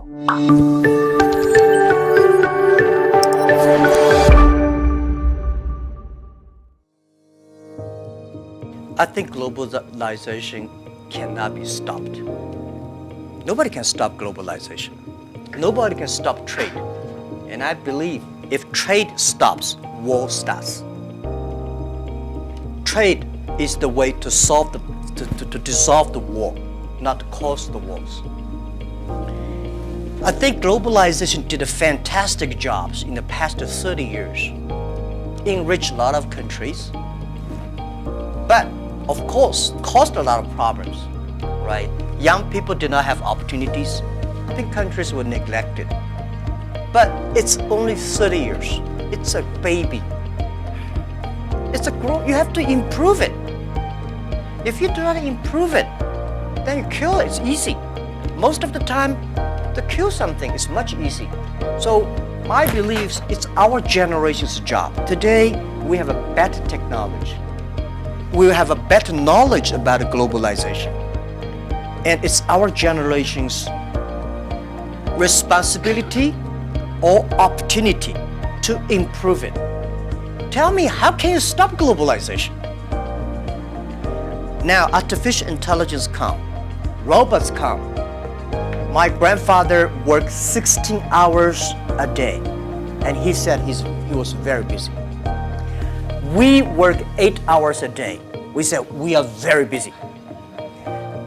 I think globalization cannot be stopped. Nobody can stop globalization. Nobody can stop trade. And I believe if trade stops, war starts. Trade is the way to solve to dissolve the war, not to cause the wars. I think globalization did a fantastic job in the past 30 years. Enriched a lot of countries, but of course caused a lot of problems, right? Young people did not have opportunities. I think countries were neglected. But it's only 30 years. It's a baby. It's a growth. You have to improve it. If you do not improve it, then you kill it. It's easy. Most of the time, to kill something is much easy. So my beliefs, it's our generation's job. Today, we have a better technology. We have a better knowledge about globalization. And it's our generation's responsibility or opportunity to improve it. Tell me, how can you stop globalization? Now, artificial intelligence come, robots come. My grandfather worked 16 hours a day, and he said he was very busy. We work 8 hours a day. We said we are very busy.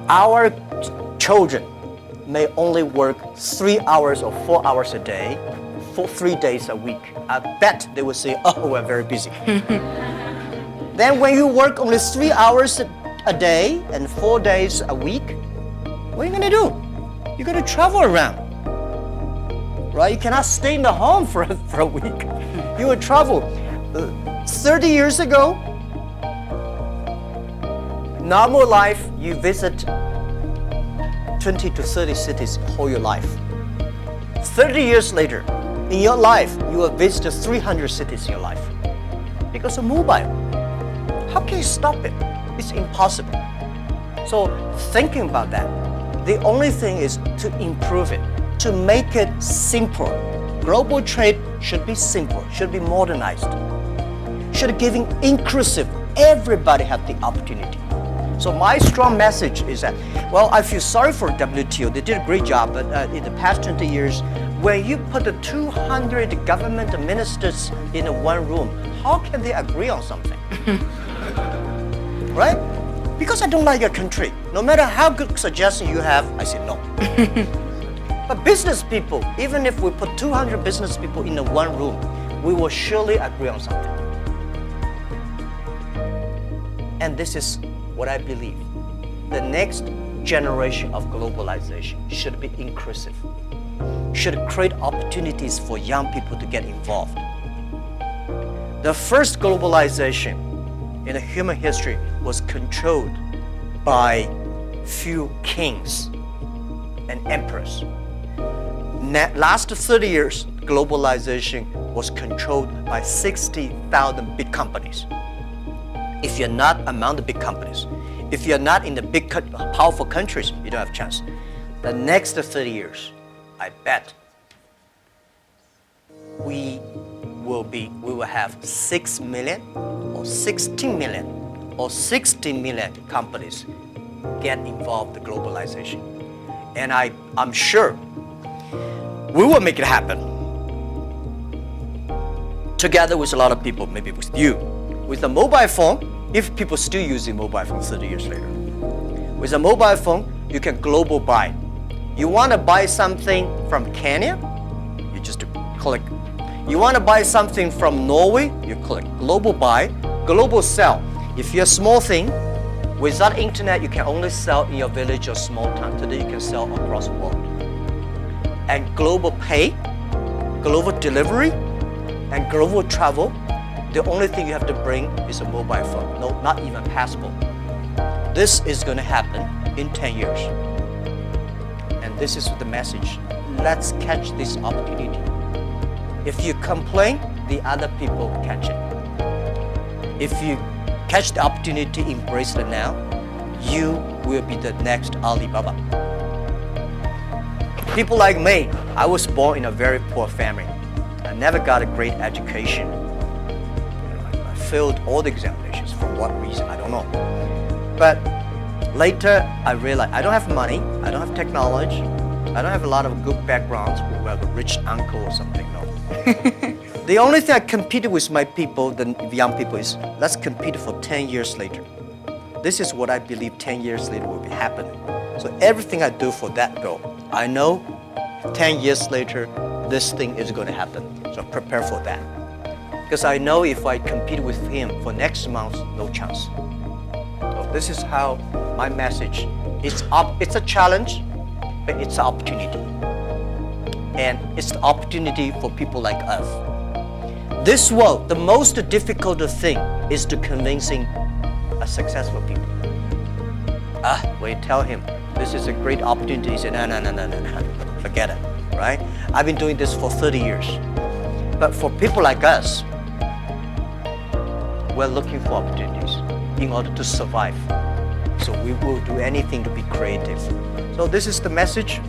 Our children may only work 3 hours or 4 hours a day for 3 days a week. I bet they will say, oh, we're very busy. Then when you work only 3 hours a day and 4 days a week, what are you gonna do? You're gonna travel around, right? You cannot stay in the home for a week. You will travel. 30 years ago, normal life, you visit 20 to 30 cities all your life. 30 years later, in your life, you will visit 300 cities in your life because of mobile. How can you stop it? It's impossible. So thinking about that, the only thing is to improve it, to make it simple. Global trade should be simple, should be modernized, should be giving inclusive. Everybody have the opportunity. So my strong message is that, well, I feel sorry for WTO. They did a great job, but in the past 20 years, when you put the 200 government ministers in one room, how can they agree on something? Right? Because I don't like your country. No matter how good suggestion you have, I say no. But business people, even if we put 200 business people in one room, we will surely agree on something. And this is what I believe. The next generation of globalization should be inclusive, should create opportunities for young people to get involved. The first globalization in the human history was controlled by few kings and emperors. Last 30 years, globalization was controlled by 60,000 big companies. If you're not among the big companies, if you're not in the big, powerful countries, you don't have a chance. The next 30 years, I bet we will have 6 million or 16 million or 16 million companies get involved in globalization. And I'm sure we will make it happen. Together with a lot of people, maybe with you. With a mobile phone, if people still using mobile phone 30 years later. With a mobile phone, you can global buy. You want to buy something from Kenya, you just click. You want to buy something from Norway, you click global buy, global sell. If you're a small thing, without internet, you can only sell in your village or small town. Today, you can sell across the world. And global pay, global delivery, and global travel, the only thing you have to bring is a mobile phone. No, not even passport. This is going to happen in 10 years. And this is the message. Let's catch this opportunity. If you complain, the other people catch it. If you catch the opportunity, embrace it now, you will be the next Alibaba. People like me, I was born in a very poor family. I never got a great education. I failed all the examinations. For what reason? I don't know. But later, I realized I don't have money, I don't have technology, I don't have a lot of good backgrounds. We have a rich uncle or something, no. The only thing I competed with my people, the young people, is let's compete for 10 years later. This is what I believe 10 years later will be happening. So everything I do for that goal, I know 10 years later, this thing is going to happen. So prepare for that. Because I know if I compete with him for next month, no chance. So this is how my message, it's a challenge, but it's an opportunity. And it's the opportunity for people like us. This world, the most difficult thing is to convincing a successful people. When you tell him, this is a great opportunity, he said, no, forget it, right? I've been doing this for 30 years. But for people like us, we're looking for opportunities in order to survive. So we will do anything to be creative. So this is the message.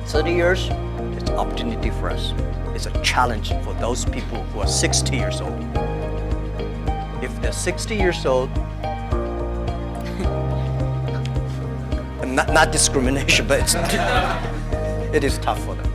30 years, it's an opportunity for us. It's a challenge for those people who are 60 years old. If they're 60 years old, not discrimination, but it is tough for them.